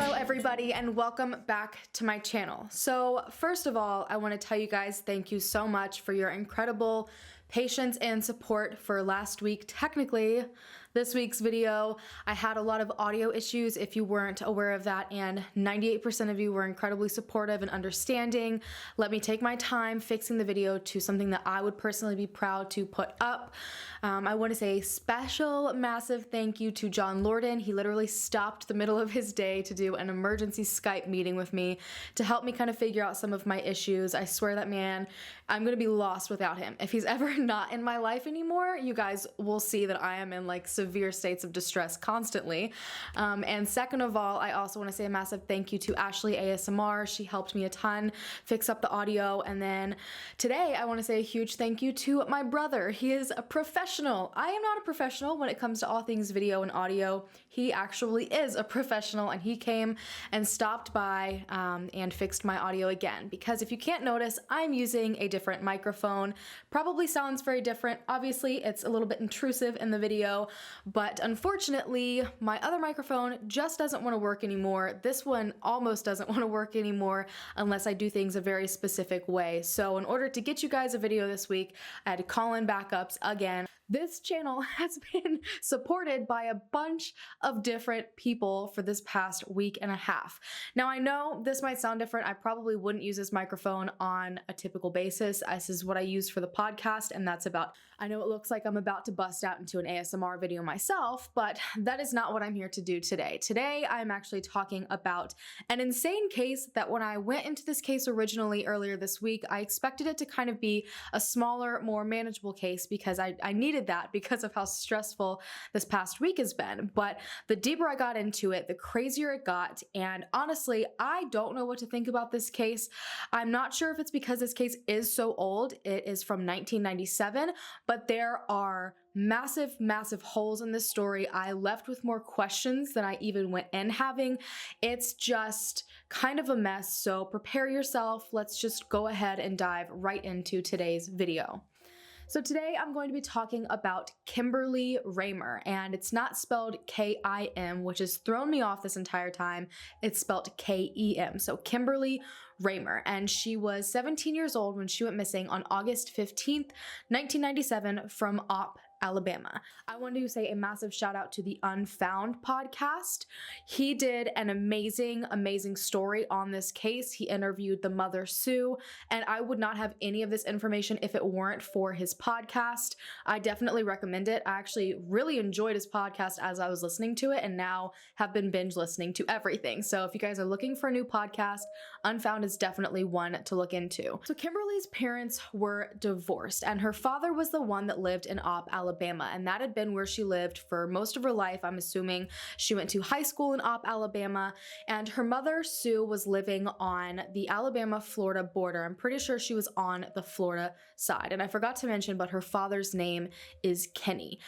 Hello everybody and welcome back to my channel. So first of all, I want to tell you guys thank you so much for your incredible patience and support for last week. Technically, this week's video, I had a lot of audio issues if you weren't aware of that, and 98% of you were incredibly supportive and understanding. Let me take my time fixing the video to something that I would personally be proud to put up. I want to say a special massive thank you to John Lorden. He literally stopped the middle of his day to do an emergency Skype meeting with me to help me kind of figure out some of my issues. I swear that man, I'm gonna be lost without him. If he's ever not in my life anymore, you guys will see that I am in like severe states of distress constantly. And second of all, I also want to say a massive thank you to Ashley ASMR. She helped me a ton fix up the audio. And then today I want to say a huge thank you to my brother. He is a professional. I am not a professional when it comes to all things video and audio. He actually is a professional, and he came and stopped by and fixed my audio again, because if you can't notice, I'm using a different microphone. Probably sounds very different. Obviously, it's a little bit intrusive in the video, but unfortunately, my other microphone just doesn't want to work anymore. This one almost doesn't want to work anymore unless I do things a very specific way. So in order to get you guys a video this week, I had to call in backups again. This channel has been supported by a bunch of different people for this past week and a half. Now, I know this might sound different. I probably wouldn't use this microphone on a typical basis. This is what I use for the podcast, and that's about, I know it looks like I'm about to bust out into an ASMR video myself, but that is not what I'm here to do today. Today, I'm actually talking about an insane case that when I went into this case originally earlier this week, I expected it to kind of be a smaller, more manageable case because I needed that because of how stressful this past week has been. But the deeper I got into it, the crazier it got. And honestly, I don't know what to think about this case. I'm not sure if it's because this case is so old. It is from 1997, but there are massive, massive holes in this story. I left with more questions than I even went in having. It's just kind of a mess. So prepare yourself. Let's just go ahead and dive right into today's video. So today I'm going to be talking about Kemberly Ramer, and it's not spelled K-I-M, which has thrown me off this entire time. It's spelled K-E-M, so Kemberly Ramer, and she was 17 years old when she went missing on August 15th, 1997 from Opp, Alabama. I wanted to say a massive shout out to the Unfound podcast. He did an amazing, amazing story on this case. He interviewed the mother, Sue, and I would not have any of this information if it weren't for his podcast. I definitely recommend it. I actually really enjoyed his podcast as I was listening to it, and now have been binge listening to everything. So if you guys are looking for a new podcast, Unfound is definitely one to look into. So Kemberly's parents were divorced, and her father was the one that lived in Opp, Alabama, and that had been where she lived for most of her life. I'm assuming she went to high school in Opp, Alabama, and her mother, Sue, was living on the Alabama-Florida border. I'm pretty sure she was on the Florida side, and I forgot to mention, but her father's name is Kenny.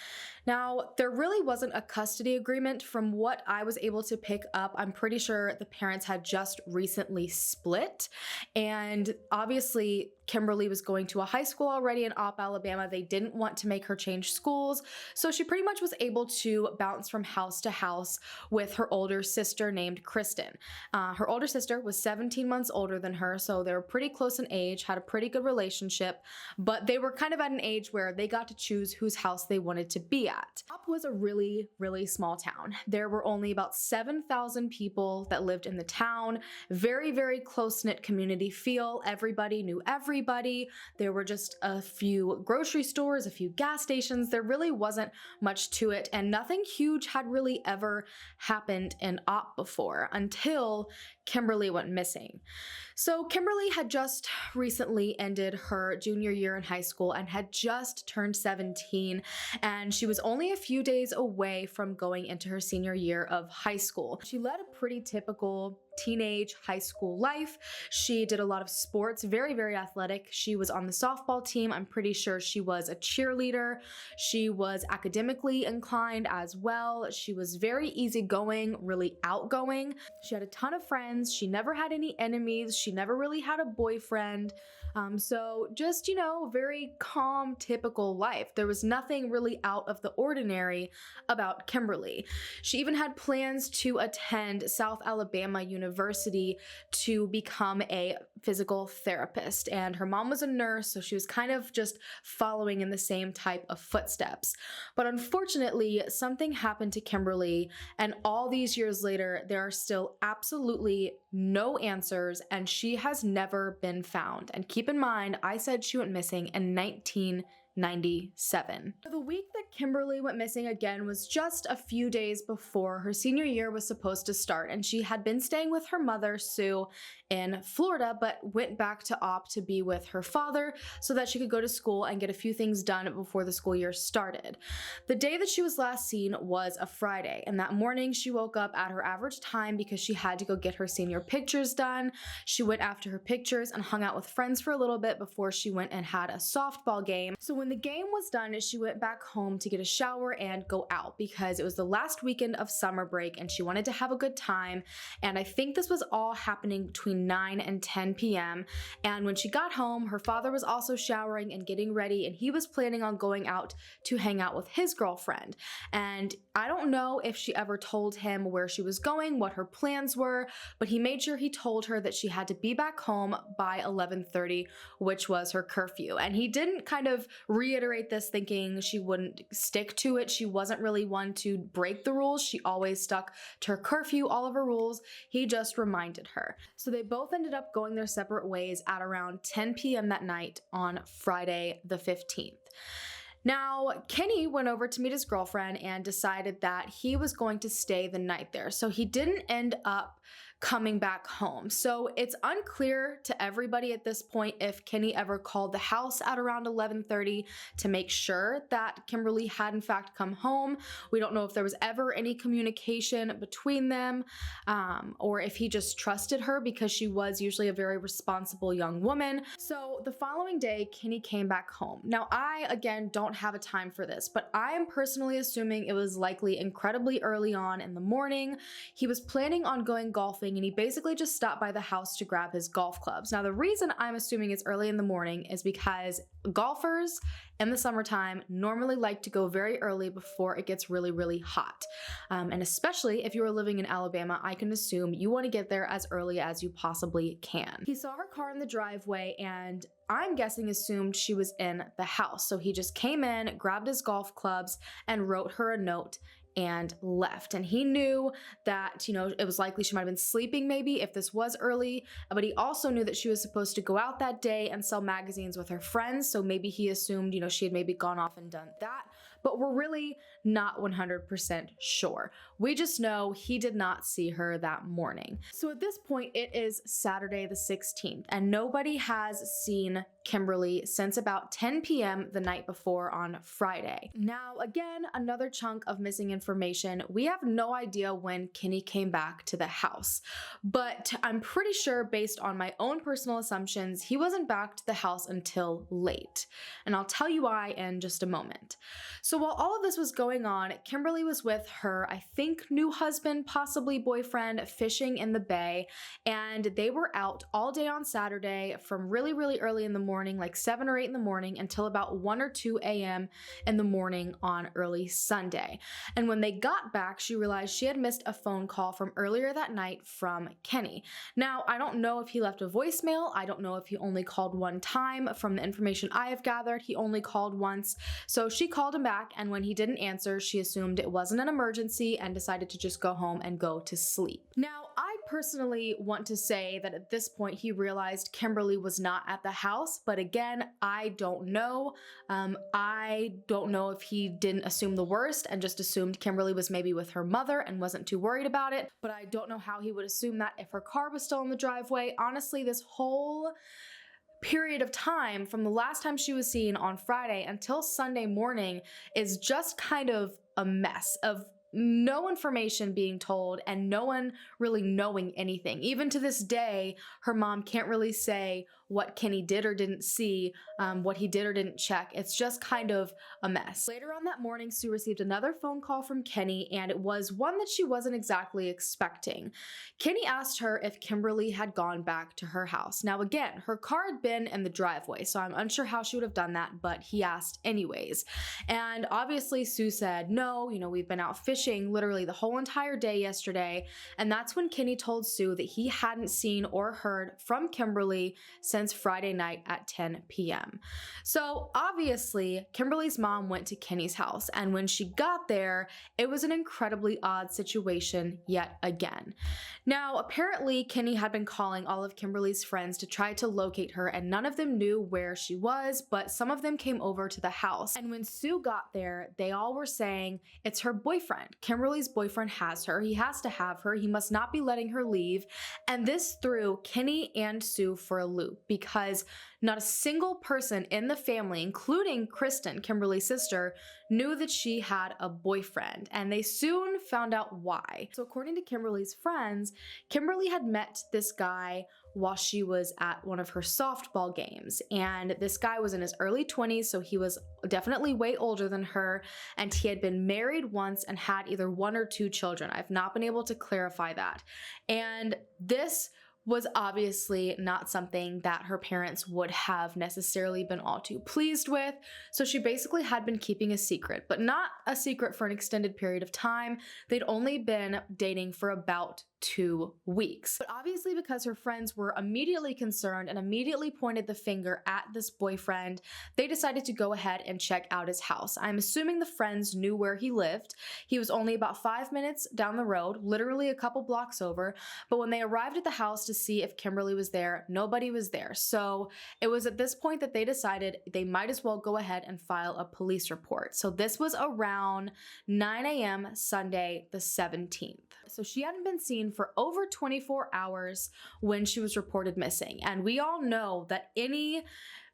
Now, there really wasn't a custody agreement from what I was able to pick up. I'm pretty sure the parents had just recently split, and obviously Kemberly was going to a high school already in Opp, Alabama. They didn't want to make her change schools, so she pretty much was able to bounce from house to house with her older sister named Kristen. Her older sister was 17 months older than her, so they were pretty close in age, had a pretty good relationship, but they were kind of at an age where they got to choose whose house they wanted to be at. Opp was a really, really small town. There were only about 7,000 people that lived in the town. Very, very close-knit community feel. Everybody knew everybody. There were just a few grocery stores, a few gas stations. There really wasn't much to it, and nothing huge had really ever happened in Opp before until Kemberly went missing. So Kemberly had just recently ended her junior year in high school and had just turned 17, and she was only a few days away from going into her senior year of high school. She led a pretty typical teenage high school life. She did a lot of sports, very, very athletic. She was on the softball team. I'm pretty sure she was a cheerleader. She was academically inclined as well. She was very easygoing, really outgoing. She had a ton of friends. She never had any enemies. She never really had a boyfriend. So just, very calm, typical life. There was nothing really out of the ordinary about Kemberly. She even had plans to attend South Alabama University to become a physical therapist, and her mom was a nurse, so she was kind of just following in the same type of footsteps. But unfortunately, something happened to Kemberly, and all these years later, there are still absolutely no answers, and she has never been found. And keep in mind, I said she went missing in 1997. The week that Kemberly went missing again was just a few days before her senior year was supposed to start, and she had been staying with her mother, Sue, in Florida, but went back to Opp to be with her father so that she could go to school and get a few things done before the school year started. The day that she was last seen was a Friday, and that morning she woke up at her average time because she had to go get her senior pictures done. She went after her pictures and hung out with friends for a little bit before she went and had a softball game. So when the game was done, she went back home to get a shower and go out because it was the last weekend of summer break and she wanted to have a good time. And I think this was all happening between 9 and 10 p.m. And when she got home, her father was also showering and getting ready, and he was planning on going out to hang out with his girlfriend. And I don't know if she ever told him where she was going, what her plans were, but he made sure he told her that she had to be back home by 11:30, which was her curfew. And he didn't kind of reiterate this thinking she wouldn't stick to it. She wasn't really one to break the rules. She always stuck to her curfew, all of her rules. He just reminded her. So they both ended up going their separate ways at around 10 p.m. that night on Friday the 15th. Now, Kenny went over to meet his girlfriend and decided that he was going to stay the night there. So he didn't end up coming back home. So it's unclear to everybody at this point if Kenny ever called the house at around 11:30 to make sure that Kemberly had in fact come home. We don't know if there was ever any communication between them, or if he just trusted her because she was usually a very responsible young woman. So the following day, Kenny came back home. Now, I, again, don't have a time for this, but I am personally assuming it was likely incredibly early on in the morning. He was planning on going golfing, and he basically just stopped by the house to grab his golf clubs. Now, the reason I'm assuming it's early in the morning is because golfers in the summertime normally like to go very early before it gets really, really hot. And especially if you are living in Alabama, I can assume you want to get there as early as you possibly can. He saw her car in the driveway and I'm guessing assumed she was in the house. So he just came in, grabbed his golf clubs, and wrote her a note and left. And he knew that, it was likely she might have been sleeping maybe if this was early, but he also knew that she was supposed to go out that day and sell magazines with her friends. So maybe he assumed, she had maybe gone off and done that, but we're really not 100% sure. We just know he did not see her that morning. So at this point, it is Saturday the 16th, and nobody has seen Kemberly since about 10 p.m. the night before on Friday. Now, again, another chunk of missing information. We have no idea when Kenny came back to the house, but I'm pretty sure based on my own personal assumptions, he wasn't back to the house until late. And I'll tell you why in just a moment. So while all of this was going on, Kemberly was with her, I think, new husband, possibly boyfriend, fishing in the bay, and they were out all day on Saturday from really, really early in the morning, like 7 or 8 in the morning, until about 1 or 2 a.m. in the morning on early Sunday. And when they got back, she realized she had missed a phone call from earlier that night from Kenny. Now, I don't know if he left a voicemail. I don't know if he only called one time. From the information I have gathered, he only called once. So she called him back, and when he didn't answer, she assumed it wasn't an emergency and decided to just go home and go to sleep. Now, I personally want to say that at this point he realized Kemberly was not at the house, but again, I don't know. I don't know if he didn't assume the worst and just assumed Kemberly was maybe with her mother and wasn't too worried about it, but I don't know how he would assume that if her car was still in the driveway. Honestly, this whole period of time from the last time she was seen on Friday until Sunday morning is just kind of a mess of no information being told and no one really knowing anything. Even to this day, her mom can't really say what Kenny did or didn't see, what he did or didn't check. It's just kind of a mess. Later on that morning, Sue received another phone call from Kenny, and it was one that she wasn't exactly expecting. Kenny asked her if Kemberly had gone back to her house. Now again, her car had been in the driveway, so I'm unsure how she would have done that, but he asked anyways. And obviously Sue said, no, we've been out fishing literally the whole entire day yesterday. And that's when Kenny told Sue that he hadn't seen or heard from Kemberly since Friday night at 10 p.m. So obviously Kemberly's mom went to Kenny's house, and when she got there, it was an incredibly odd situation yet again. Now, apparently Kenny had been calling all of Kemberly's friends to try to locate her, and none of them knew where she was, but some of them came over to the house. And when Sue got there, they all were saying it's her boyfriend. Kemberly's boyfriend has her. He has to have her. He must not be letting her leave. And this threw Kenny and Sue for a loop, because not a single person in the family, including Kristen, Kemberly's sister, knew that she had a boyfriend, and they soon found out why. So according to Kemberly's friends, Kemberly had met this guy while she was at one of her softball games, and this guy was in his early 20s, so he was definitely way older than her, and he had been married once and had either 1 or 2 children. I've not been able to clarify that. And this was obviously not something that her parents would have necessarily been all too pleased with, so she basically had been keeping a secret, but not a secret for an extended period of time. They'd only been dating for about 2 weeks. But obviously, because her friends were immediately concerned and immediately pointed the finger at this boyfriend, they decided to go ahead and check out his house. I'm assuming the friends knew where he lived. He was only about 5 minutes down the road, literally a couple blocks over, but when they arrived at the house to see if Kemberly was there, nobody was there. So it was at this point that they decided they might as well go ahead and file a police report. So this was around 9 a.m. Sunday the 17th. So she hadn't been seen for over 24 hours when she was reported missing. And we all know that any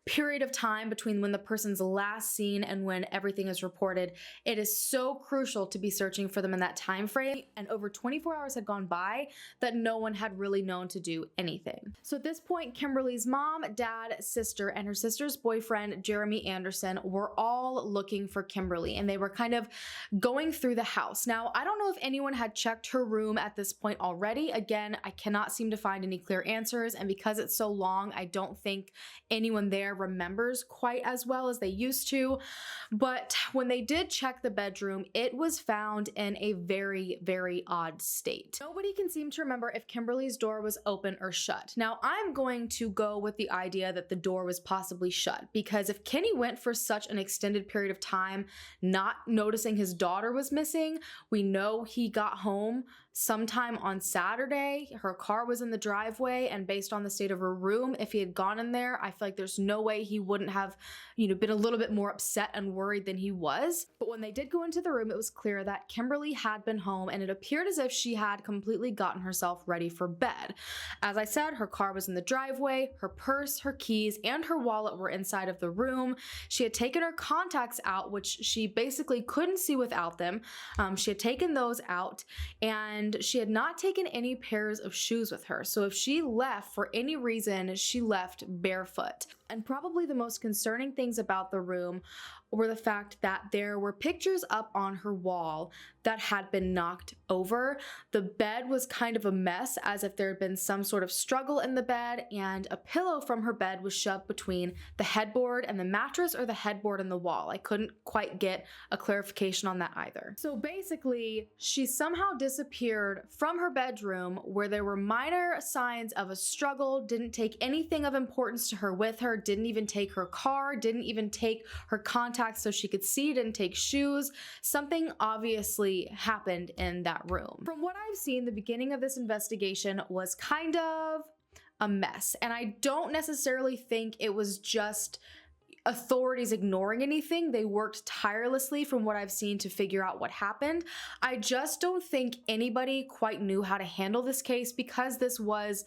period of time between when the person's last seen and when everything is reported, it is so crucial to be searching for them in that time frame. And over 24 hours had gone by that no one had really known to do anything. So at this point, Kemberly's mom, dad, sister, and her sister's boyfriend, Jeremy Anderson, were all looking for Kemberly, and they were kind of going through the house. Now, I don't know if anyone had checked her room at this point already. Again, I cannot seem to find any clear answers, and because it's so long, I don't think anyone there remembers quite as well as they used to. But when they did check the bedroom, it was found in a very, very odd state. Nobody can seem to remember if Kemberly's door was open or shut. Now, I'm going to go with the idea that the door was possibly shut, because if Kenny went for such an extended period of time not noticing his daughter was missing, we know he got home sometime on Saturday. Her car was in the driveway, and based on the state of her room, if he had gone in there, I feel like there's no way he wouldn't have, been a little bit more upset and worried than he was. But when they did go into the room, it was clear that Kemberly had been home, and it appeared as if she had completely gotten herself ready for bed. As I said, her car was in the driveway, her purse, her keys, and her wallet were inside of the room. She had taken her contacts out, which she basically couldn't see without them. She had taken those out, and she had not taken any pairs of shoes with her. So if she left for any reason, she left barefoot. And probably the most concerning things about the room were the fact that there were pictures up on her wall that had been knocked over. The bed was kind of a mess, as if there had been some sort of struggle in the bed, and a pillow from her bed was shoved between the headboard and the mattress, or the headboard and the wall. I couldn't quite get a clarification on that either. So basically, she somehow disappeared from her bedroom, where there were minor signs of a struggle, didn't take anything of importance to her with her, didn't even take her car, didn't even take her contacts so she could see, didn't take shoes. Something obviously happened in that room. From what I've seen, the beginning of this investigation was kind of a mess, and I don't necessarily think it was just authorities ignoring anything. They worked tirelessly, from what I've seen, to figure out what happened. I just don't think anybody quite knew how to handle this case, because this was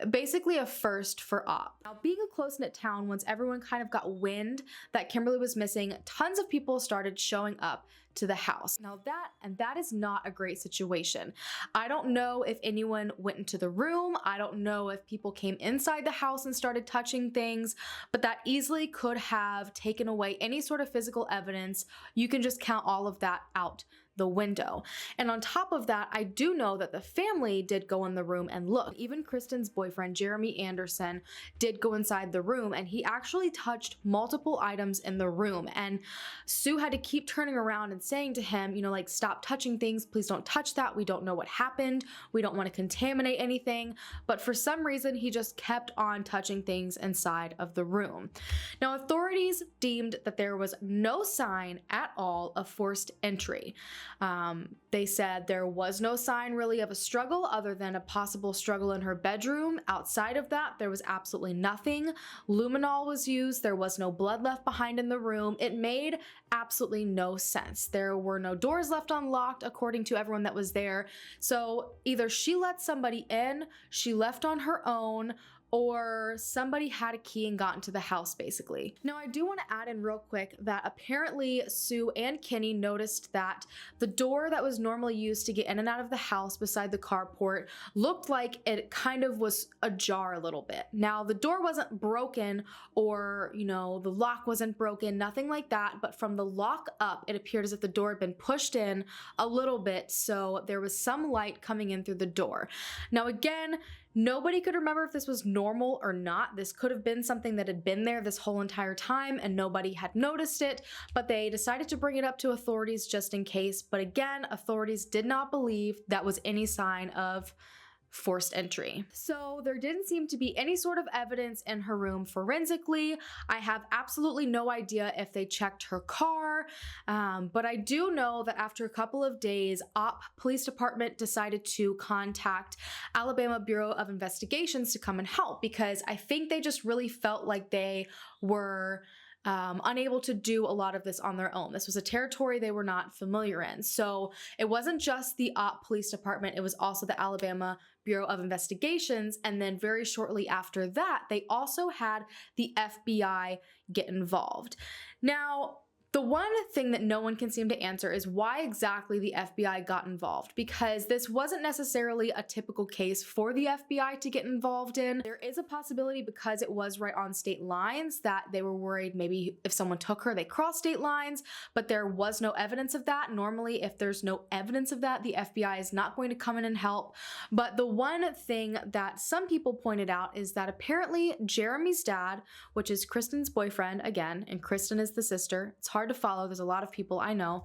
basically a first for Opp. Now, being a close-knit town, once everyone kind of got wind that Kemberly was missing, tons of people started showing up to the house. Now that is not a great situation. I don't know if anyone went into the room. I don't know if people came inside the house and started touching things, but that easily could have taken away any sort of physical evidence. You can just count all of that out the window. And on top of that, I do know that the family did go in the room and look. Even Kristen's boyfriend, Jeremy Anderson, did go inside the room, and he actually touched multiple items in the room. And Sue had to keep turning around and saying to him, you know, like, stop touching things. Please don't touch that. We don't know what happened. We don't want to contaminate anything. But for some reason, he just kept on touching things inside of the room. Now, authorities deemed that there was no sign at all of forced entry. They said there was no sign really of a struggle other than a possible struggle in her bedroom. Outside of that, there was absolutely nothing. Luminol was used. There was no blood left behind in the room. It made absolutely no sense. There were no doors left unlocked according to everyone that was there. So either she let somebody in, she left on her own, or somebody had a key and got into the house, basically. Now, I do want to add in real quick that apparently Sue and Kenny noticed that the door that was normally used to get in and out of the house beside the carport looked like it kind of was ajar a little bit. Now, the door wasn't broken or, you know, the lock wasn't broken, nothing like that, but from the lock up, it appeared as if the door had been pushed in a little bit, so there was some light coming in through the door. Now, again, nobody could remember if this was normal or not. This could have been something that had been there this whole entire time and nobody had noticed it, but they decided to bring it up to authorities just in case. But again, authorities did not believe that was any sign of forced entry. So there didn't seem to be any sort of evidence in her room forensically. I have absolutely no idea if they checked her car, but I do know that after a couple of days, Opp Police Department decided to contact Alabama Bureau of Investigations to come and help, because I think they just really felt like they were unable to do a lot of this on their own. This was a territory they were not familiar in. So it wasn't just the Opp Police Department, it was also the Alabama Bureau of Investigations. And then very shortly after that, they also had the FBI get involved. Now, the one thing that no one can seem to answer is why exactly the FBI got involved, because this wasn't necessarily a typical case for the FBI to get involved in. There is a possibility, because it was right on state lines, that they were worried maybe if someone took her, they crossed state lines, but there was no evidence of that. Normally, if there's no evidence of that, the FBI is not going to come in and help. But the one thing that some people pointed out is that apparently Jeremy's dad, which is Kristen's boyfriend again, and Kristen is the sister, it's hard to follow, there's a lot of people I know,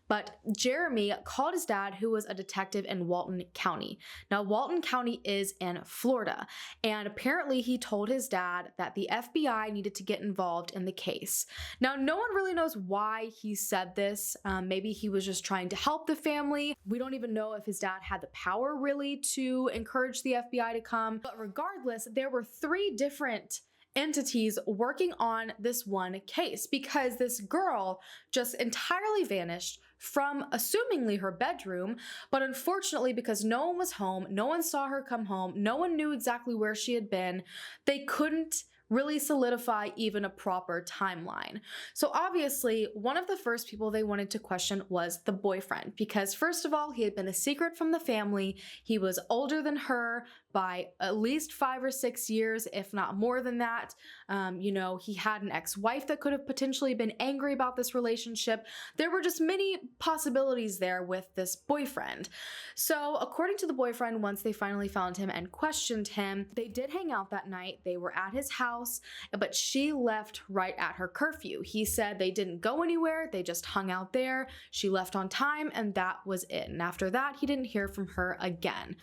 but Jeremy called his dad, who was a detective in Walton County. Now, Walton County is in Florida, and apparently he told his dad that the FBI needed to get involved in the case. Now, no one really knows why he said this. Maybe he was just trying to help the family. We don't even know if his dad had the power really to encourage the FBI to come, but regardless, there were 3 different entities working on this one case, because this girl just entirely vanished from assumingly her bedroom, but unfortunately, because no one was home, no one saw her come home, no one knew exactly where she had been, they couldn't really solidify even a proper timeline. So obviously, one of the first people they wanted to question was the boyfriend, because first of all, he had been a secret from the family. He was older than her by at least 5 or 6 years, if not more than that. You know, he had an ex-wife that could have potentially been angry about this relationship. There were just many possibilities there with this boyfriend. So according to the boyfriend, once they finally found him and questioned him, they did hang out that night. They were at his house, but she left right at her curfew. He said they didn't go anywhere. They just hung out there. She left on time, and that was it. And after that, he didn't hear from her again.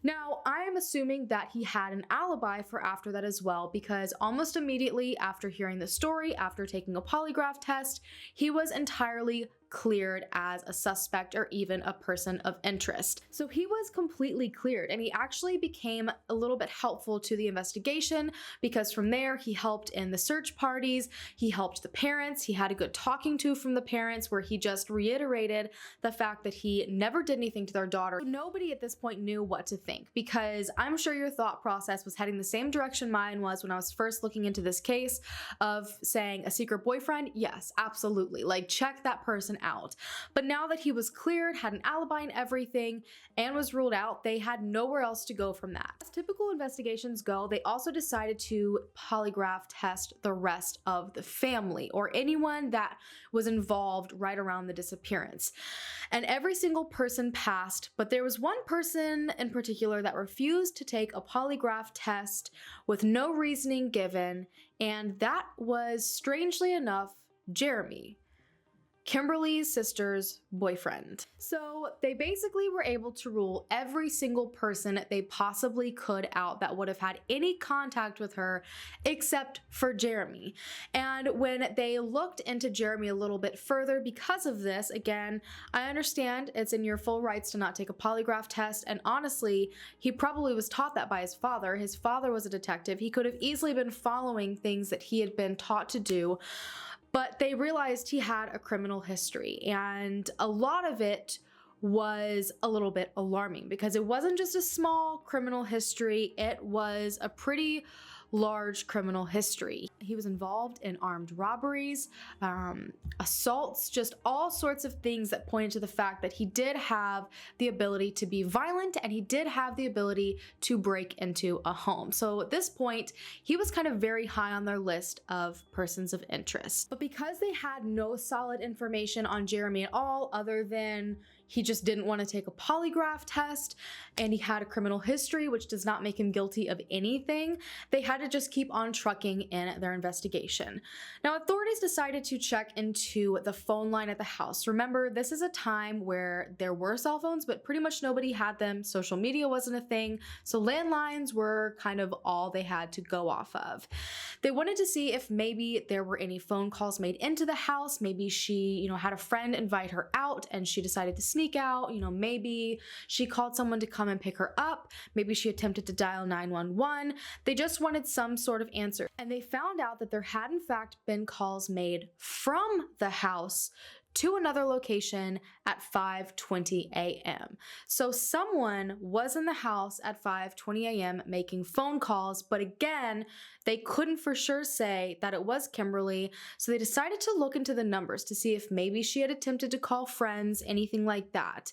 Now, I am assuming that he had an alibi for after that as well, because almost immediately after hearing the story, after taking a polygraph test, he was entirely cleared as a suspect or even a person of interest. So he was completely cleared, and he actually became a little bit helpful to the investigation, because from there he helped in the search parties, he helped the parents, he had a good talking to from the parents where he just reiterated the fact that he never did anything to their daughter. Nobody at this point knew what to think, because I'm sure your thought process was heading the same direction mine was when I was first looking into this case, of saying a secret boyfriend. Yes, absolutely. Like, check that person person out. But now that he was cleared, had an alibi and everything, and was ruled out, they had nowhere else to go from that. As typical investigations go, they also decided to polygraph test the rest of the family, or anyone that was involved right around the disappearance. And every single person passed, but there was one person in particular that refused to take a polygraph test with no reasoning given, and that was, strangely enough, Jeremy, Kemberly's sister's boyfriend. So they basically were able to rule every single person they possibly could out that would have had any contact with her except for Jeremy. And when they looked into Jeremy a little bit further because of this, again, I understand it's in your full rights to not take a polygraph test, and honestly, he probably was taught that by his father. His father was a detective. He could have easily been following things that he had been taught to do. But they realized he had a criminal history, and a lot of it was a little bit alarming because it wasn't just a small criminal history, it was a pretty large criminal history. He was involved in armed robberies, assaults, just all sorts of things that pointed to the fact that he did have the ability to be violent, and he did have the ability to break into a home. So at this point, he was kind of very high on their list of persons of interest. But because they had no solid information on Jeremy at all, other than he just didn't want to take a polygraph test, and he had a criminal history, which does not make him guilty of anything, they had to just keep on trucking in their investigation. Now, authorities decided to check into the phone line at the house. Remember, this is a time where there were cell phones, but pretty much nobody had them. Social media wasn't a thing, so landlines were kind of all they had to go off of. They wanted to see if maybe there were any phone calls made into the house. Maybe she, had a friend invite her out and she decided to sneak out. Maybe she called someone to come and pick her up. Maybe she attempted to dial 911. They just wanted some sort of answer. And they found out that there had in fact been calls made from the house to another location at 5:20 a.m. So someone was in the house at 5:20 a.m. making phone calls, but again, they couldn't for sure say that it was Kemberly, so they decided to look into the numbers to see if maybe she had attempted to call friends, anything like that.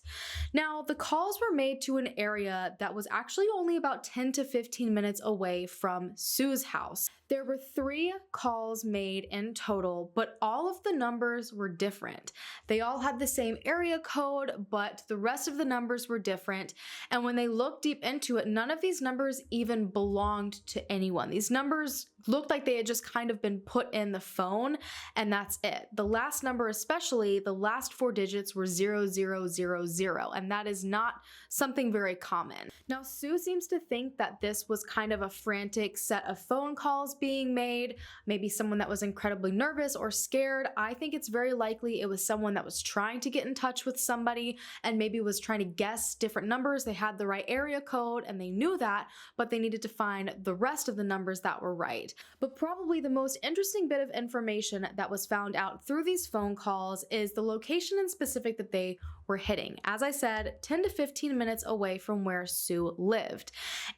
Now, the calls were made to an area that was actually only about 10 to 15 minutes away from Sue's house. There were 3 calls made in total, but all of the numbers were different. They all had the same area code, but the rest of the numbers were different. And when they looked deep into it, none of these numbers even belonged to anyone. These numbers looked like they had just kind of been put in the phone, and that's it. The last number, especially the last 4 digits, were 0000, and that is not something very common. Now, Sue seems to think that this was kind of a frantic set of phone calls being made, maybe someone that was incredibly nervous or scared. I think it's very likely it was someone that was trying to get in touch with somebody and maybe was trying to guess different numbers. They had the right area code and they knew that, but they needed to find the rest of the numbers that were right. But probably the most interesting bit of information that was found out through these phone calls is the location in specific that they were hitting. As I said, 10 to 15 minutes away from where Sue lived.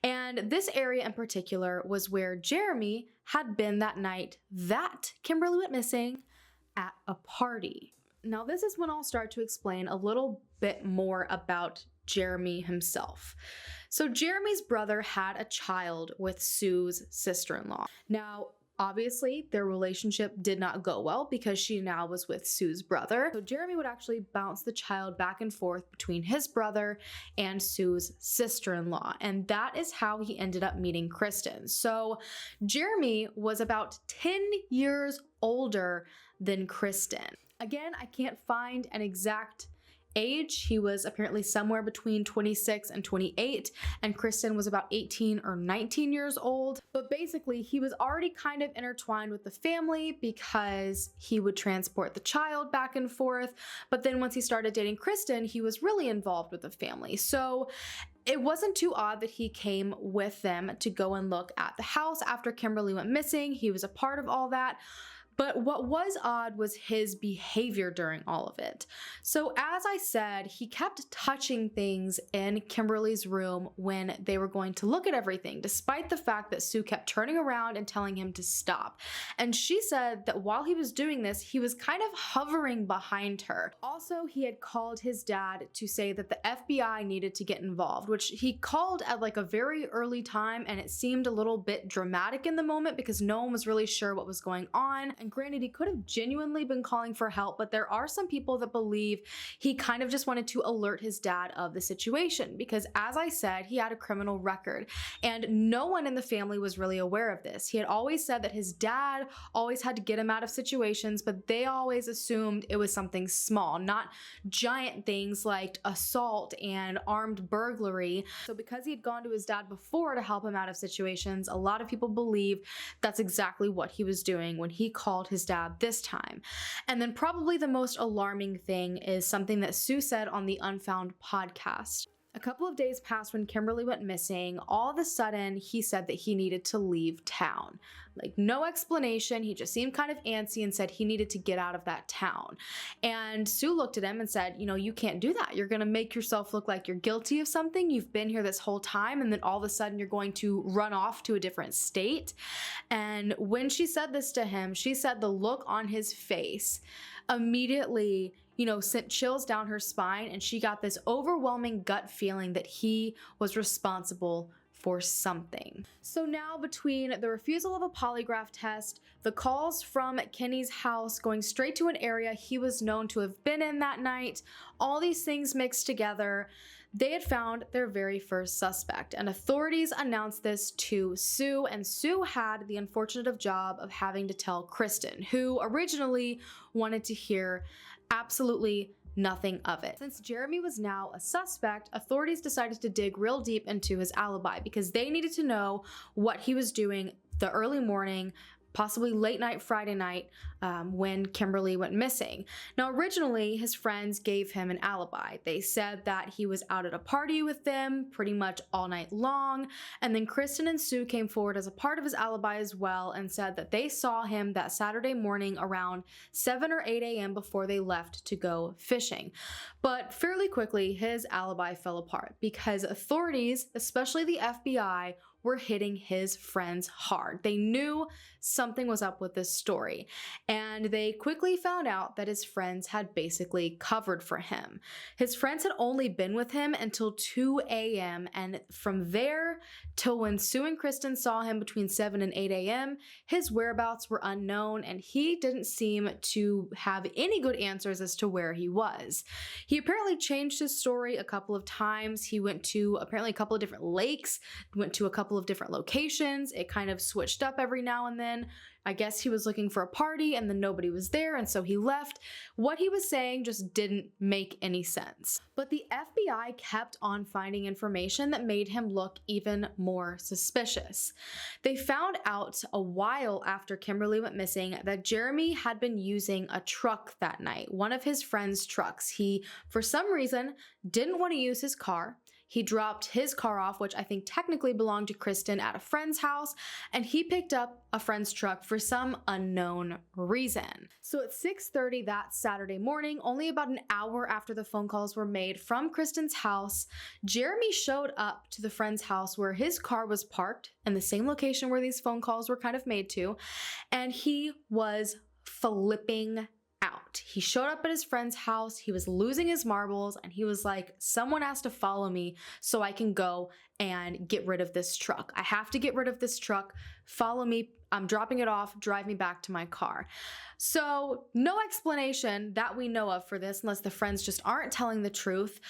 And this area in particular was where Jeremy had been that night that Kemberly went missing, at a party. Now, this is when I'll start to explain a little bit more about Jeremy himself. So Jeremy's brother had a child with Sue's sister-in-law. Now, obviously, their relationship did not go well because she now was with Sue's brother. So Jeremy would actually bounce the child back and forth between his brother and Sue's sister-in-law. And that is how he ended up meeting Kristen. So Jeremy was about 10 years older than Kristen. Again, I can't find an exact age. He was apparently somewhere between 26 and 28, and Kristen was about 18 or 19 years old. But basically, he was already kind of intertwined with the family because he would transport the child back and forth. But then once he started dating Kristen, he was really involved with the family. So it wasn't too odd that he came with them to go and look at the house after Kemberly went missing. He was a part of all that. But what was odd was his behavior during all of it. So as I said, he kept touching things in Kemberly's room when they were going to look at everything, despite the fact that Sue kept turning around and telling him to stop. And she said that while he was doing this, he was kind of hovering behind her. Also, he had called his dad to say that the FBI needed to get involved, which he called at like a very early time, and it seemed a little bit dramatic in the moment because no one was really sure what was going on. And granted, he could have genuinely been calling for help, but there are some people that believe he kind of just wanted to alert his dad of the situation because, as I said, he had a criminal record and no one in the family was really aware of this. He had always said that his dad always had to get him out of situations, but they always assumed it was something small, not giant things like assault and armed burglary. So because he had gone to his dad before to help him out of situations, a lot of people believe that's exactly what he was doing when he called his dad this time. And then probably the most alarming thing is something that Sue said on the Unfound podcast. A couple of days passed when Kemberly went missing. All of a sudden, he said that he needed to leave town. Like, no explanation. He just seemed kind of antsy and said he needed to get out of that town. And Sue looked at him and said, you know, you can't do that. You're going to make yourself look like you're guilty of something. You've been here this whole time, and then all of a sudden you're going to run off to a different state. And when she said this to him, she said the look on his face immediately, you know, sent chills down her spine, and she got this overwhelming gut feeling that he was responsible for something. So now, between the refusal of a polygraph test, the calls from Kenny's house going straight to an area he was known to have been in that night, all these things mixed together, they had found their very first suspect, and authorities announced this to Sue, and Sue had the unfortunate job of having to tell Kristen, who originally wanted to hear absolutely nothing of it. Since Jeremy was now a suspect, authorities decided to dig real deep into his alibi because they needed to know what he was doing the early morning, possibly late night Friday night, when Kemberly went missing. Now, originally, his friends gave him an alibi. They said that he was out at a party with them pretty much all night long, and then Kristen and Sue came forward as a part of his alibi as well and said that they saw him that Saturday morning around 7 or 8 a.m. before they left to go fishing. But fairly quickly, his alibi fell apart because authorities, especially the FBI, were hitting his friends hard. They knew something was up with this story, and they quickly found out that his friends had basically covered for him. His friends had only been with him until 2 a.m., and from there till when Sue and Kristen saw him between 7 and 8 a.m., his whereabouts were unknown, and he didn't seem to have any good answers as to where he was. He apparently changed his story a couple of times. He went to apparently a couple of different lakes, went to a couple of different locations. It kind of switched up every now and then. I guess he was looking for a party and then nobody was there, and so he left. What he was saying just didn't make any sense. But the FBI kept on finding information that made him look even more suspicious. They found out a while after Kemberly went missing that Jeremy had been using a truck that night, one of his friend's trucks. He, for some reason, didn't want to use his car. He dropped his car off, which I think technically belonged to Kristen, at a friend's house, and he picked up a friend's truck for some unknown reason. So at 6:30 that Saturday morning, only about an hour after the phone calls were made from Kristen's house, Jeremy showed up to the friend's house where his car was parked in the same location where these phone calls were kind of made to, and he was flipping out. He showed up at his friend's house, he was losing his marbles, and he was like, someone has to follow me so I can go and get rid of this truck. I have to get rid of this truck. Follow me. I'm dropping it off. Drive me back to my car. So no explanation that we know of for this, unless the friends just aren't telling the truth.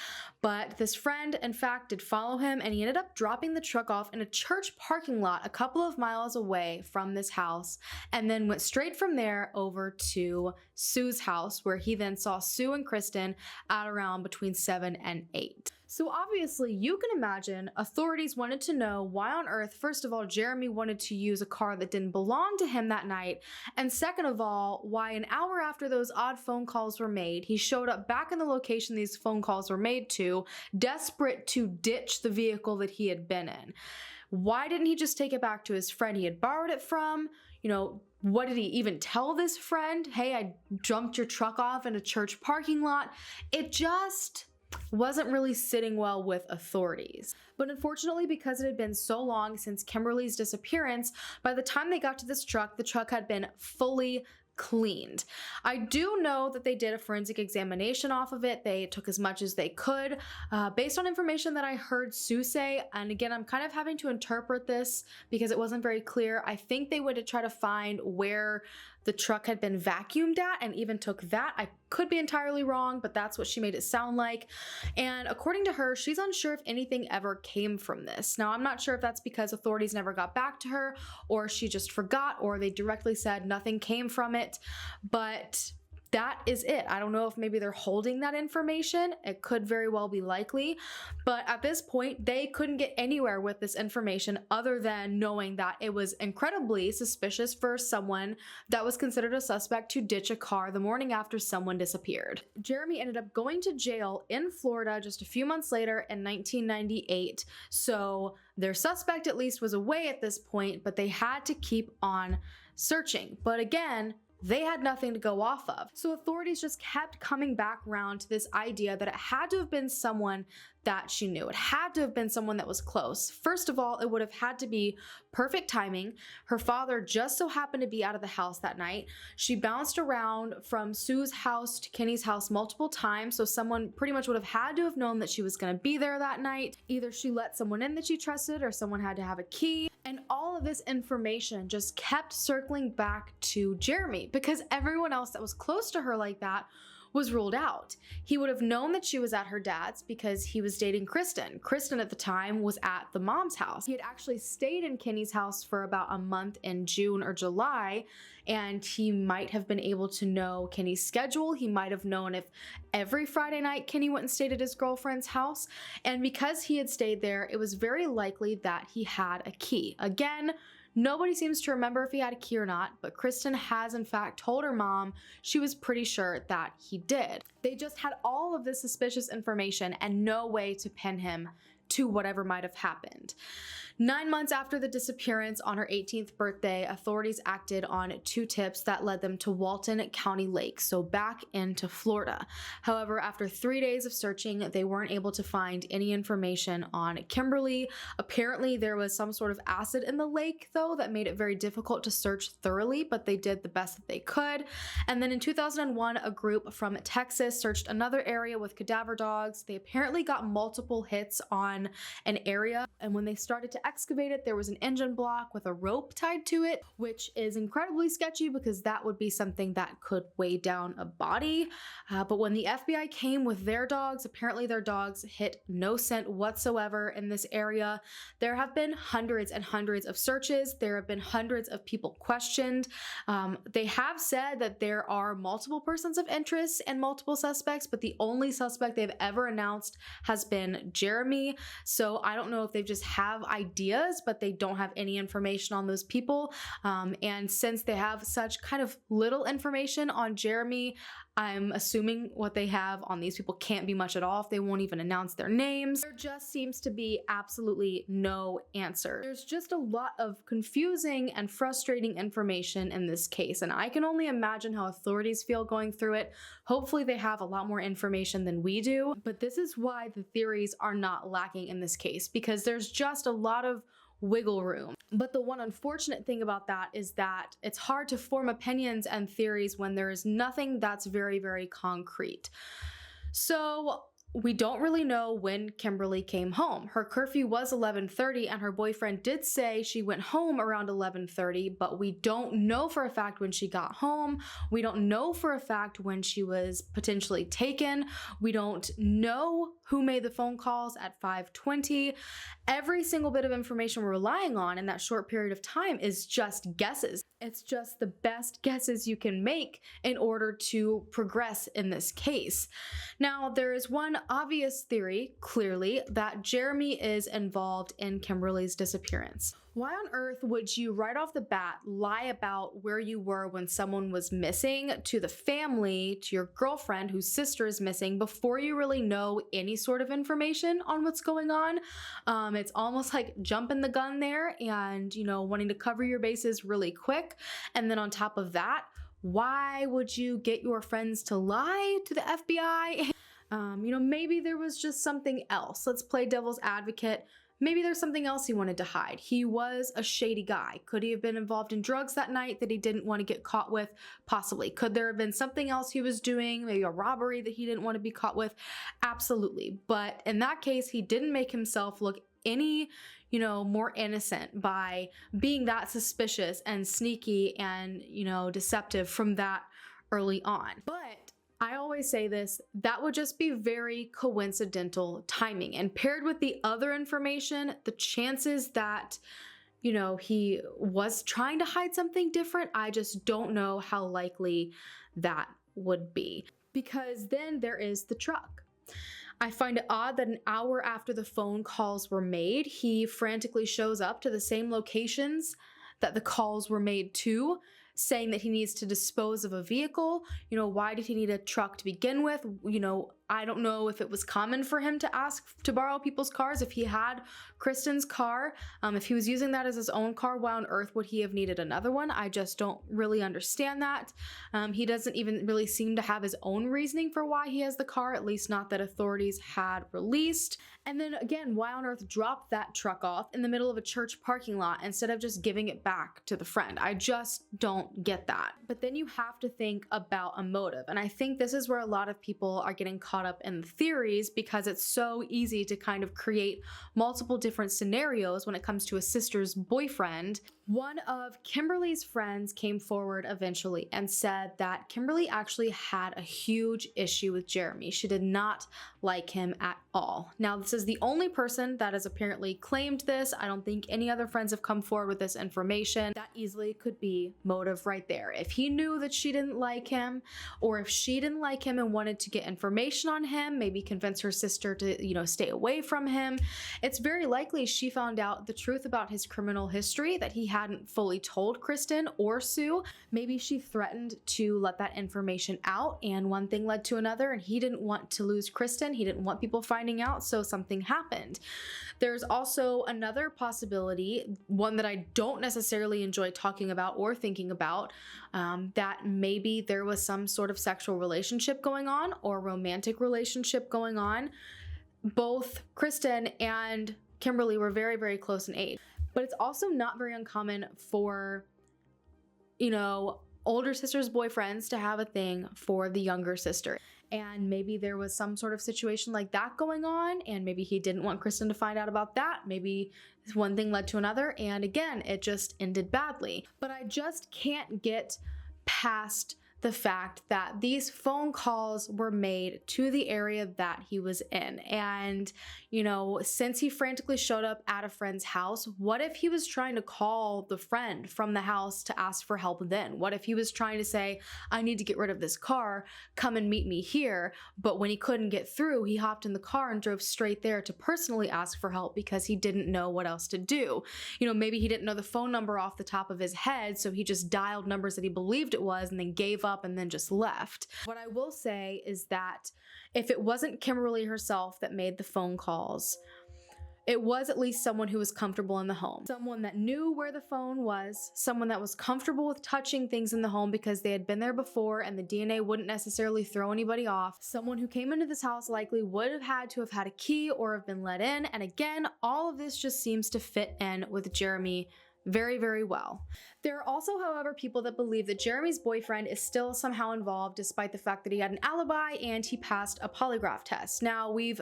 But this friend, in fact, did follow him, and he ended up dropping the truck off in a church parking lot a couple of miles away from this house, and then went straight from there over to Sue's house, where he then saw Sue and Kristen at around between 7 and 8. So obviously, you can imagine authorities wanted to know why on earth, first of all, Jeremy wanted to use a car that didn't belong to him that night, and second of all, why an hour after those odd phone calls were made, he showed up back in the location these phone calls were made to, desperate to ditch the vehicle that he had been in. Why didn't he just take it back to his friend he had borrowed it from? what did he even tell this friend? Hey, I jumped your truck off in a church parking lot. It just wasn't really sitting well with authorities. But unfortunately, because it had been so long since Kemberly's disappearance, by the time they got to this truck, the truck had been fully cleaned. I do know that they did a forensic examination off of it. They took as much as they could based on information that I heard Sue say. And again, I'm kind of having to interpret this because it wasn't very clear. I think they would try to find where the truck had been vacuumed at and even took that. I could be entirely wrong, but that's what she made it sound like. And according to her, she's unsure if anything ever came from this. Now, I'm not sure if that's because authorities never got back to her, or she just forgot, or they directly said nothing came from it, but that is it. I don't know if maybe they're holding that information. It could very well be likely, but at this point, they couldn't get anywhere with this information other than knowing that it was incredibly suspicious for someone that was considered a suspect to ditch a car the morning after someone disappeared. Jeremy ended up going to jail in Florida just a few months later in 1998, so their suspect at least was away at this point, but they had to keep on searching. But again, they had nothing to go off of. So authorities just kept coming back around to this idea that it had to have been someone that she knew. It had to have been someone that was close. First of all, it would have had to be perfect timing. Her father just so happened to be out of the house that night. She bounced around from Sue's house to Kenny's house multiple times, so someone pretty much would have had to have known that she was going to be there that night. Either she let someone in that she trusted, or someone had to have a key. And all of this information just kept circling back to Jeremy because everyone else that was close to her like that was ruled out. He would have known that she was at her dad's because he was dating Kristen. Kristen at the time was at the mom's house. He had actually stayed in Kenny's house for about a month in June or July, and he might have been able to know Kenny's schedule. He might have known if every Friday night Kenny went and stayed at his girlfriend's house. And because he had stayed there, it was very likely that he had a key. Again, nobody seems to remember if he had a key or not, but Kristen has in fact told her mom she was pretty sure that he did. They just had all of this suspicious information and no way to pin him to whatever might have happened. 9 months after the disappearance, on her 18th birthday, authorities acted on 2 tips that led them to Walton County Lake, so back into Florida. However, after 3 days of searching, they weren't able to find any information on Kemberly. Apparently, there was some sort of acid in the lake, though, that made it very difficult to search thoroughly, but they did the best that they could. And then in 2001, a group from Texas searched another area with cadaver dogs. They apparently got multiple hits on an area, and when they started to excavate it, there was an engine block with a rope tied to it, which is incredibly sketchy because that would be something that could weigh down a body. But when the FBI came with their dogs, apparently their dogs hit no scent whatsoever in this area. There have been hundreds and hundreds of searches. There have been hundreds of people questioned. They have said that there are multiple persons of interest and multiple suspects, but the only suspect they've ever announced has been Jeremy. So I don't know if they just have ideas, but they don't have any information on those people. And since they have such kind of little information on Jeremy, I'm assuming what they have on these people can't be much at all if they won't even announce their names. There just seems to be absolutely no answer. There's just a lot of confusing and frustrating information in this case, and I can only imagine how authorities feel going through it. Hopefully they have a lot more information than we do, but this is why the theories are not lacking in this case, because there's just a lot of wiggle room. But the one unfortunate thing about that is that it's hard to form opinions and theories when there is nothing that's very, very concrete. So we don't really know when Kemberly came home. Her curfew was 11:30 and her boyfriend did say she went home around 11:30, but we don't know for a fact when she got home. We don't know for a fact when she was potentially taken. We don't know who made the phone calls at 5:20. Every single bit of information we're relying on in that short period of time is just guesses. It's just the best guesses you can make in order to progress in this case. Now, there is one one obvious theory, clearly, that Jeremy is involved in Kemberly's disappearance. Why on earth would you right off the bat lie about where you were when someone was missing to the family, to your girlfriend whose sister is missing, before you really know any sort of information on what's going on? It's almost like jumping the gun there and, wanting to cover your bases really quick. And then on top of that, why would you get your friends to lie to the FBI? Maybe there was just something else. Let's play devil's advocate. Maybe there's something else he wanted to hide. He was a shady guy. Could he have been involved in drugs that night that he didn't want to get caught with? Possibly. Could there have been something else he was doing? Maybe a robbery that he didn't want to be caught with? Absolutely. But in that case, he didn't make himself look any more innocent by being that suspicious and sneaky and, deceptive from that early on. But I always say this, that would just be very coincidental timing. And paired with the other information, the chances that, he was trying to hide something different, I just don't know how likely that would be. Because then there is the truck. I find it odd that an hour after the phone calls were made, he frantically shows up to the same locations that the calls were made to, saying that he needs to dispose of a vehicle. Why did he need a truck to begin with? I don't know if it was common for him to ask to borrow people's cars. If he had Kristen's car, if he was using that as his own car, why on earth would he have needed another one? I just don't really understand that. He doesn't even really seem to have his own reasoning for why he has the car, at least not that authorities had released. And then again, why on earth drop that truck off in the middle of a church parking lot instead of just giving it back to the friend? I just don't get that. But then you have to think about a motive. And I think this is where a lot of people are getting caught up in the theories, because it's so easy to kind of create multiple different scenarios when it comes to a sister's boyfriend. One of Kimberly's friends came forward eventually and said that Kemberly actually had a huge issue with Jeremy. She did not like him at all. Now, this is the only person that has apparently claimed this. I don't think any other friends have come forward with this information. That easily could be motive right there. If he knew that she didn't like him, or if she didn't like him and wanted to get information on him, maybe convince her sister to, stay away from him, it's very likely she found out the truth about his criminal history that he hadn't fully told Kristen or Sue. Maybe she threatened to let that information out, and one thing led to another, and he didn't want to lose Kristen. He didn't want people finding out, so something happened. There's also another possibility, one that I don't necessarily enjoy talking about or thinking about, that maybe there was some sort of sexual relationship going on or romantic relationship going on. Both Kristen and Kemberly were very, very close in age. But it's also not very uncommon for, older sister's boyfriends to have a thing for the younger sister. And maybe there was some sort of situation like that going on, and maybe he didn't want Kristen to find out about that. Maybe one thing led to another, and again, it just ended badly. But I just can't get past the fact that these phone calls were made to the area that he was in. And, since he frantically showed up at a friend's house, what if he was trying to call the friend from the house to ask for help then? What if he was trying to say, I need to get rid of this car, come and meet me here? But when he couldn't get through, he hopped in the car and drove straight there to personally ask for help because he didn't know what else to do. Maybe he didn't know the phone number off the top of his head, so he just dialed numbers that he believed it was and then gave up and then just left. What I will say is that if it wasn't Kemberly herself that made the phone calls, it was at least someone who was comfortable in the home. Someone that knew where the phone was, someone that was comfortable with touching things in the home because they had been there before and the DNA wouldn't necessarily throw anybody off. Someone who came into this house likely would have had to have had a key or have been let in. And again, all of this just seems to fit in with Jeremy very, very well. There are also, however, people that believe that Jeremy's boyfriend is still somehow involved despite the fact that he had an alibi and he passed a polygraph test. Now, we've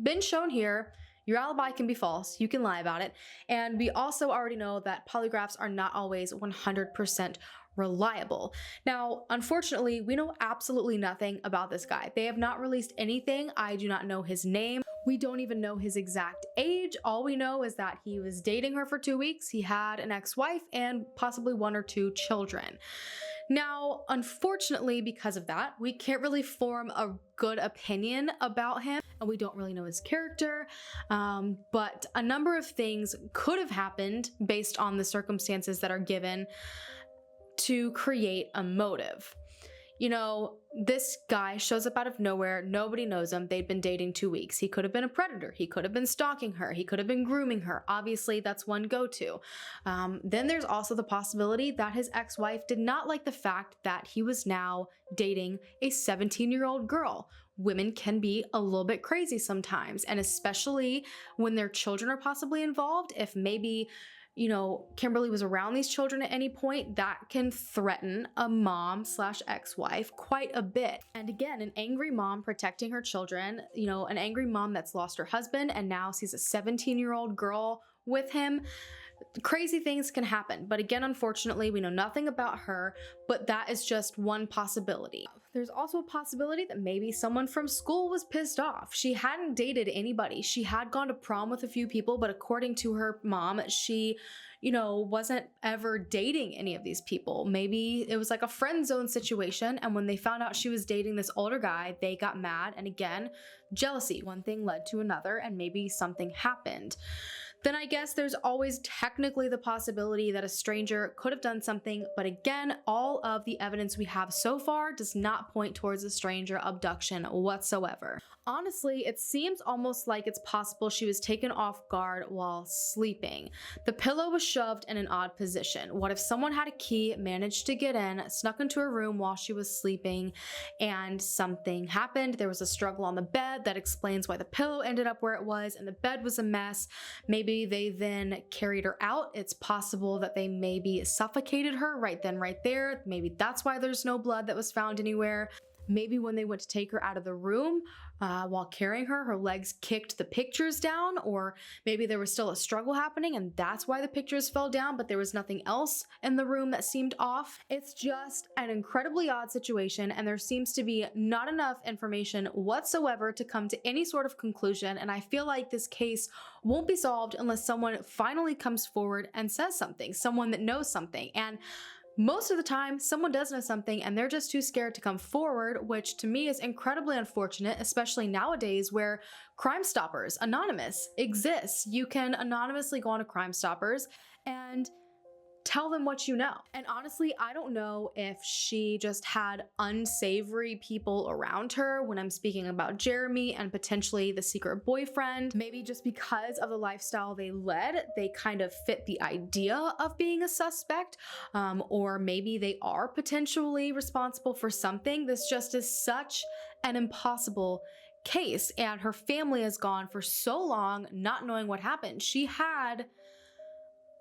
been shown here your alibi can be false, you can lie about it, and we also already know that polygraphs are not always 100% reliable. Now, unfortunately, we know absolutely nothing about this guy. They have not released anything. I do not know his name. We don't even know his exact age. All we know is that he was dating her for 2 weeks. He had an ex-wife and possibly 1 or 2 children. Now, unfortunately, because of that, we can't really form a good opinion about him, and we don't really know his character, but a number of things could have happened based on the circumstances that are given to create a motive. You know, this guy shows up out of nowhere. Nobody knows him. They'd been dating 2 weeks. He could have been a predator. He could have been stalking her. He could have been grooming her. Obviously, that's one go-to. Then there's also the possibility that his ex-wife did not like the fact that he was now dating a 17-year-old girl. Women can be a little bit crazy sometimes, and especially when their children are possibly involved. If maybe, you know, Kemberly was around these children at any point, that can threaten a mom slash ex-wife quite a bit. And again, an angry mom protecting her children, you know, an angry mom that's lost her husband and now sees a 17-year-old girl with him. Crazy things can happen. But again, unfortunately, we know nothing about her, but that is just one possibility. There's also a possibility that maybe someone from school was pissed off. She hadn't dated anybody. She had gone to prom with a few people, but according to her mom, she, you know, wasn't ever dating any of these people. Maybe it was like a friend zone situation, and when they found out she was dating this older guy, they got mad, and again, jealousy. One thing led to another, and maybe something happened. Then I guess there's always technically the possibility that a stranger could have done something, but again, all of the evidence we have so far does not point towards a stranger abduction whatsoever. Honestly, it seems almost like it's possible she was taken off guard while sleeping. The pillow was shoved in an odd position. What if someone had a key, managed to get in, snuck into her room while she was sleeping, and something happened? There was a struggle on the bed that explains why the pillow ended up where it was, and the bed was a mess. Maybe they then carried her out. It's possible that they maybe suffocated her right then, right there. Maybe that's why there's no blood that was found anywhere. Maybe when they went to take her out of the room while carrying her, her legs kicked the pictures down, or maybe there was still a struggle happening and that's why the pictures fell down, but there was nothing else in the room that seemed off. It's just an incredibly odd situation, and there seems to be not enough information whatsoever to come to any sort of conclusion, and I feel like this case won't be solved unless someone finally comes forward and says something, someone that knows something. And most of the time, someone does know something and they're just too scared to come forward, which to me is incredibly unfortunate, especially nowadays where Crime Stoppers, anonymous, exists. You can anonymously go on to Crime Stoppers and tell them what you know. And honestly, I don't know if she just had unsavory people around her when I'm speaking about Jeremy and potentially the secret boyfriend. Maybe just because of the lifestyle they led, they kind of fit the idea of being a suspect, or maybe they are potentially responsible for something. This just is such an impossible case, and her family has gone for so long not knowing what happened. She had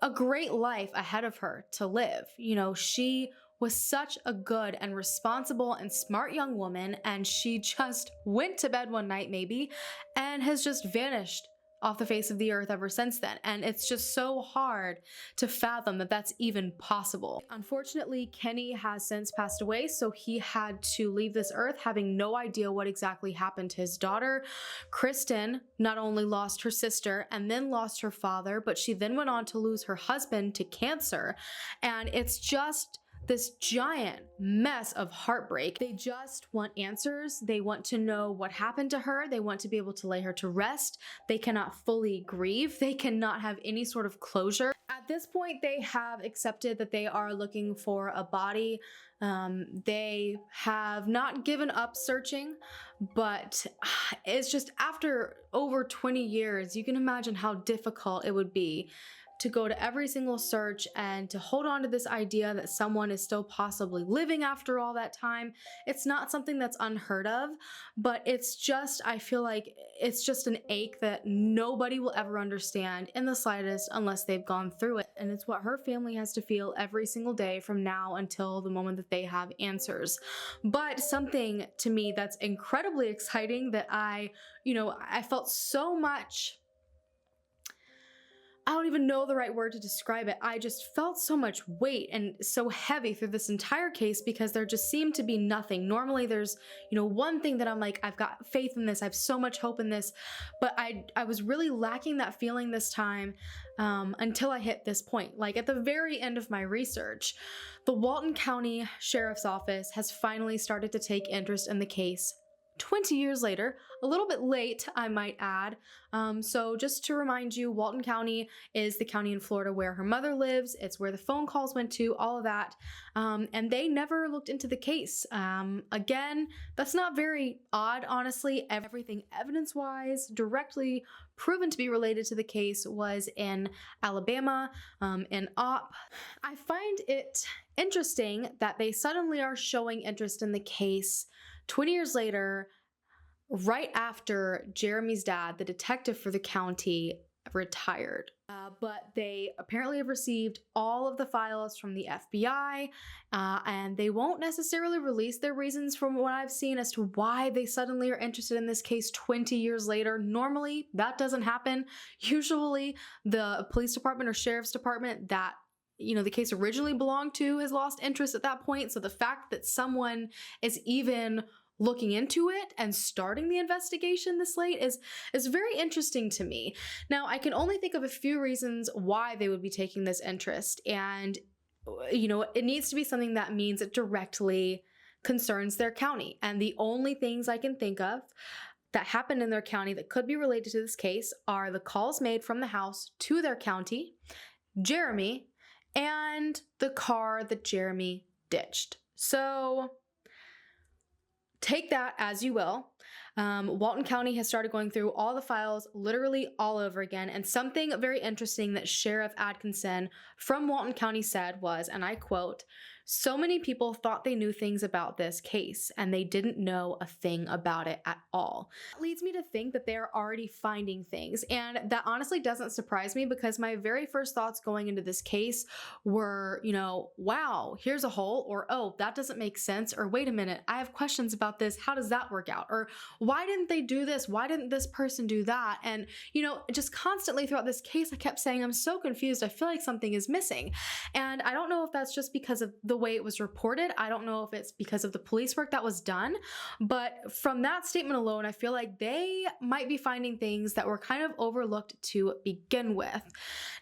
a great life ahead of her to live. You know, she was such a good and responsible and smart young woman, and she just went to bed one night maybe and has just vanished off the face of the earth ever since then. And it's just so hard to fathom that that's even possible. Unfortunately, Kenny has since passed away, so he had to leave this earth having no idea what exactly happened to his daughter. Kristen not only lost her sister and then lost her father, but she then went on to lose her husband to cancer. And it's just this giant mess of heartbreak. They just want answers. They want to know what happened to her. They want to be able to lay her to rest. They cannot fully grieve. They cannot have any sort of closure. At this point, they have accepted that they are looking for a body. They have not given up searching, but it's just after over 20 years, you can imagine how difficult it would be to go to every single search and to hold on to this idea that someone is still possibly living after all that time. It's not something that's unheard of, but it's just, I feel like it's just an ache that nobody will ever understand in the slightest unless they've gone through it. And it's what her family has to feel every single day from now until the moment that they have answers. But something to me that's incredibly exciting that I felt so much I don't even know the right word to describe it. I just felt so much weight and so heavy through this entire case because there just seemed to be nothing. Normally there's, one thing that I'm like, I've got faith in this, I have so much hope in this, but I was really lacking that feeling this time until I hit this point. Like at the very end of my research, the Walton County Sheriff's Office has finally started to take interest in the case 20 years later, a little bit late, I might add. So just to remind you, Walton County is the county in Florida where her mother lives. It's where the phone calls went to, all of that. And they never looked into the case. Again, that's not very odd, honestly. Everything evidence-wise, directly proven to be related to the case was in Alabama, in Opp. I find it interesting that they suddenly are showing interest in the case 20 years later, right after Jeremy's dad, the detective for the county, retired. But they apparently have received all of the files from the FBI, and they won't necessarily release their reasons from what I've seen as to why they suddenly are interested in this case 20 years later. Normally, that doesn't happen. Usually, the police department or sheriff's department that the case originally belonged to has lost interest at that point. So the fact that someone is even looking into it and starting the investigation this late is very interesting to me. Now, I can only think of a few reasons why they would be taking this interest. And, it needs to be something that means it directly concerns their county. And the only things I can think of that happened in their county that could be related to this case are the calls made from the house to their county, Jeremy, and the car that Jeremy ditched. So take that as you will. Walton County has started going through all the files literally all over again. And something very interesting that Sheriff Atkinson from Walton County said was, and I quote, "So many people thought they knew things about this case, and they didn't know a thing about it at all." That leads me to think that they're already finding things. And that honestly doesn't surprise me because my very first thoughts going into this case were, wow, here's a hole, or oh, that doesn't make sense, or wait a minute, I have questions about this. How does that work out? Or why didn't they do this? Why didn't this person do that? And, just constantly throughout this case, I kept saying, I'm so confused. I feel like something is missing. And I don't know if that's just because of the way it was reported. I don't know if it's because of the police work that was done, but from that statement alone, I feel like they might be finding things that were kind of overlooked to begin with.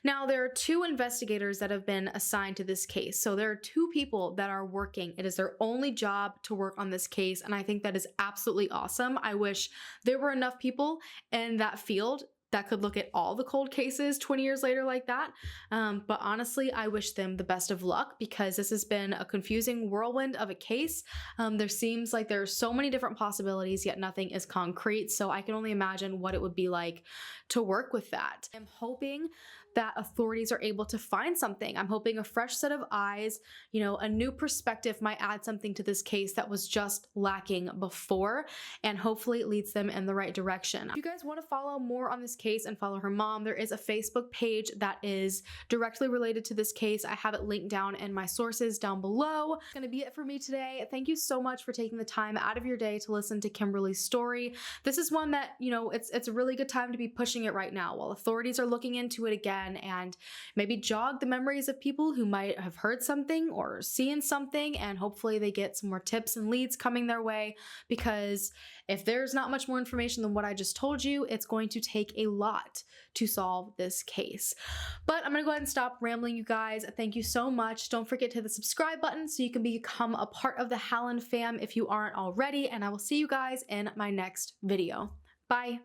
Now, there are 2 investigators that have been assigned to this case. So there are 2 people that are working. It is their only job to work on this case, and I think that is absolutely awesome. I wish there were enough people in that field that could look at all the cold cases 20 years later like that. But honestly, I wish them the best of luck because this has been a confusing whirlwind of a case. There seems like there are so many different possibilities, yet nothing is concrete. So I can only imagine what it would be like to work with that. I'm hoping that authorities are able to find something. I'm hoping a fresh set of eyes, a new perspective might add something to this case that was just lacking before, and hopefully it leads them in the right direction. If you guys want to follow more on this case and follow her mom, there is a Facebook page that is directly related to this case. I have it linked down in my sources down below. That's going to be it for me today. Thank you so much for taking the time out of your day to listen to Kemberly's story. This is one that, it's a really good time to be pushing it right now while authorities are looking into it again and maybe jog the memories of people who might have heard something or seen something, and hopefully they get some more tips and leads coming their way, because if there's not much more information than what I just told you, it's going to take a lot to solve this case. But I'm gonna go ahead and stop rambling, you guys. Thank you so much. Don't forget to hit the subscribe button so you can become a part of the Hallan fam if you aren't already, and I will see you guys in my next video. Bye.